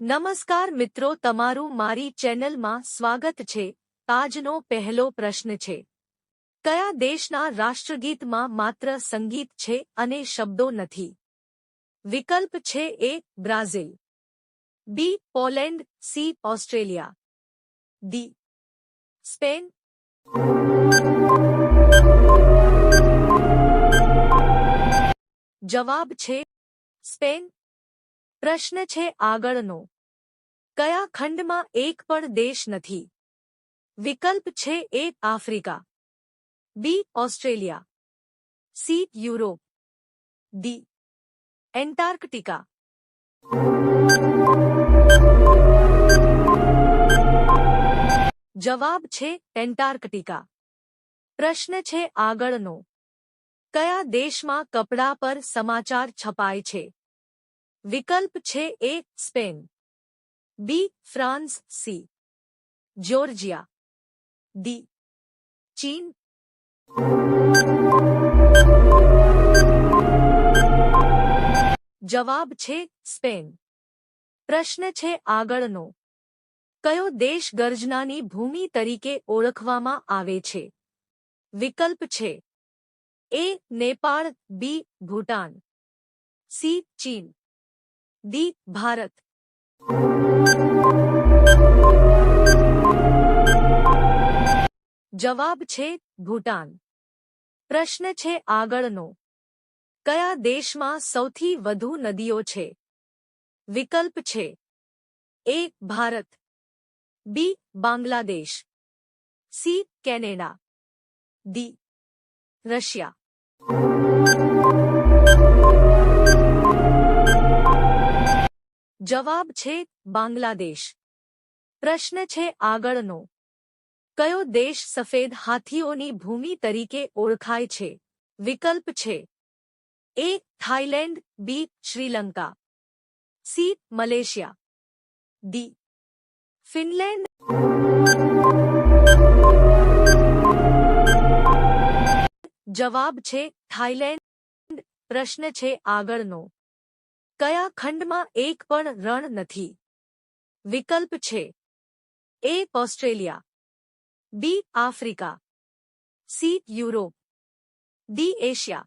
નમસ્કાર મિત્રો, તમારું મારી ચેનલમાં સ્વાગત છે। આજનો પહેલો પ્રશ્ન છે, કયા દેશના રાષ્ટ્રગીતમાં માત્ર સંગીત છે અને શબ્દો નથી? વિકલ્પ છે A Brazil, B Poland, C Australia, D Spain. જવાબ છે સ્પેન। પ્રશ્ન છે આગળનો, કયા ખંડમાં એક પણ દેશ નથી? વિકલ્પ છે A Africa, B Australia, C Europe, D Antarctica. જવાબ છે એન્ટાર્કટિકા। પ્રશ્ન છે આગળનો, કયા દેશમાં કપડા પર સમાચાર છપાય છે? વિકલ્પ છે A Spain, B France, C Georgia, D ચીન। જવાબ છે સ્પેન। પ્રશ્ન છે આગળનો, કયો દેશ ગર્જનાની ભૂમિ તરીકે ઓળખવામાં આવે છે? વિકલ્પ છે એ નેપાળ, બી ભૂટાન, સી ચીન, ડી ભારત। જવાબ છે ભૂટાન। પ્રશ્ન છે આગળનો, કયા દેશમાં સૌથી વધુ નદીઓ છે? વિકલ્પ છે A Bharat, B Bangladesh, C Canada, D Russia. જવાબ છે બાંગ્લાદેશ। પ્રશ્ન છે આગળનો, કયો દેશ સફેદ હાથીઓની ભૂમિ તરીકે ઓળખાય છે? વિકલ્પ છે A Thailand, B Sri Lanka, C Malaysia, D Finland. જવાબ છે થાઇલેન્ડ। પ્રશ્ન છે આગળનો, કયા ખંડમાં એક પણ રણ નથી? વિકલ્પ છે A Australia, B Africa, C Europe, D Asia.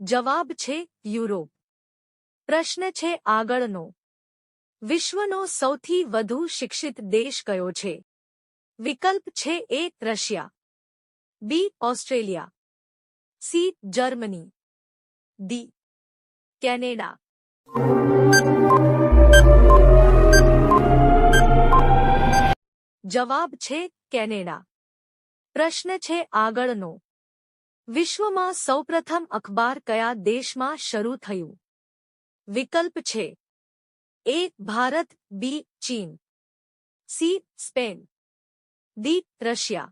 જવાબ છે યુરોપ। પ્રશ્ન છે આગળનો, વિશ્વનો સૌથી વધુ શિક્ષિત દેશ કયો છે? વિકલ્પ છે A Russia, B Australia, C Germany, D Canada. જવાબ છે કેનેડા। પ્રશ્ન છે આગળનો, વિશ્વમાં સૌપ્રથમ અખબાર કયા દેશમાં શરૂ થયું? વિકલ્પ છે એ ભારત, બી ચીન, સી સ્પેન, ડી રશિયા।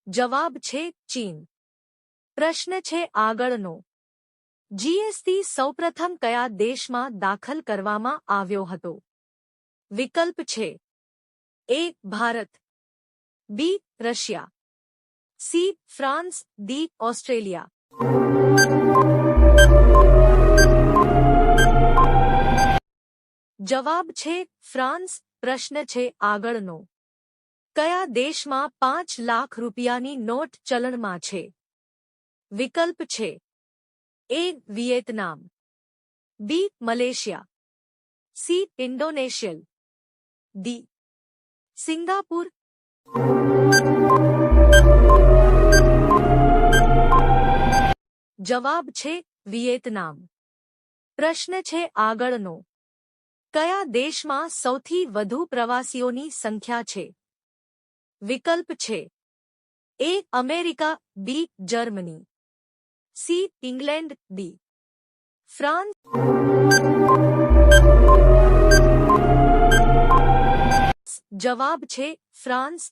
જવાબ છે ચીન। પ્રશ્ન છે આગળનો, જીએસટી સૌપ્રથમ કયા દેશમાં દાખલ કરવામાં આવ્યો હતો? વિકલ્પ છે A Bharat, B Russia, C France, D Australia. જવાબ છે ફ્રાન્સ। પ્રશ્ન છે આગળનો, કયા દેશમાં 5 લાખ રૂપિયાની નોટ ચલણમાં છે? વિકલ્પ છે એ વિયેતનામ, બી મલેશિયા, સી ઇન્ડોનેશિયલ, ડી સિંગાપુર। જવાબ છે વિયેતનામ। પ્રશ્ન છે આગળનો, કયા દેશમાં સૌથી વધુ પ્રવાસીઓની સંખ્યા છે? વિકલ્પ છે A America, B Germany, C England, D France. જવાબ છે ફ્રાન્સ।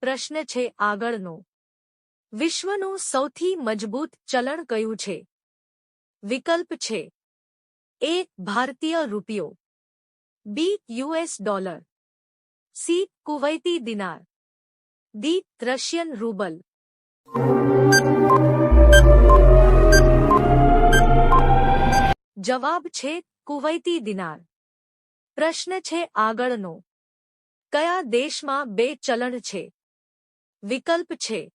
પ્રશ્ન છે આગળનો, વિશ્વનું સૌથી મજબૂત ચલણ કયું છે? વિકલ્પ છે એ ભારતીય રૂપિયો, B US dollar, C Kuwaiti dinar, D Russian rouble. જવાબ છે કુવૈતી દિનાર. પ્રશ્ન છે આગળનો. કયા દેશમાં બે ચલણ છે? વિકલ્પ છે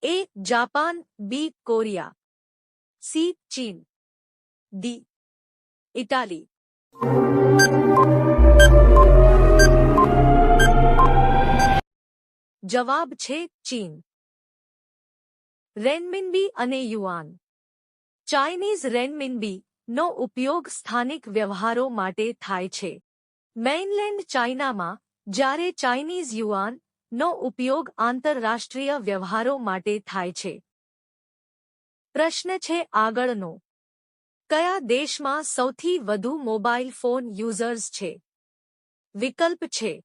A Japan, B Korea, C ચીન, ડી ઇટાલી. જવાબ છે ચીન. રેનમિન્બી અને યુઆન. ચાઇનીઝ રેનમિન્બી નો ઉપયોગ સ્થાનિક વ્યવહારો માટે થાય છે મેઇનલેન્ડ ચાઇનામાં, જ્યારે ચાઇનીઝ યુઆન નો ઉપયોગ આંતરરાષ્ટ્રીય વ્યવહારો માટે થાય છે. પ્રશ્ન છે આગળનો. કયા દેશમાં સૌથી વધુ મોબાઈલ ફોન યુઝર્સ છે? વિકલ્પ છે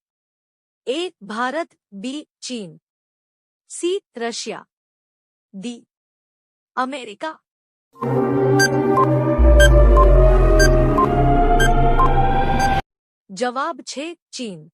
એ ભારત, બી ચીન, સી રશિયા, ડી અમેરિકા. જવાબ છે ચીન.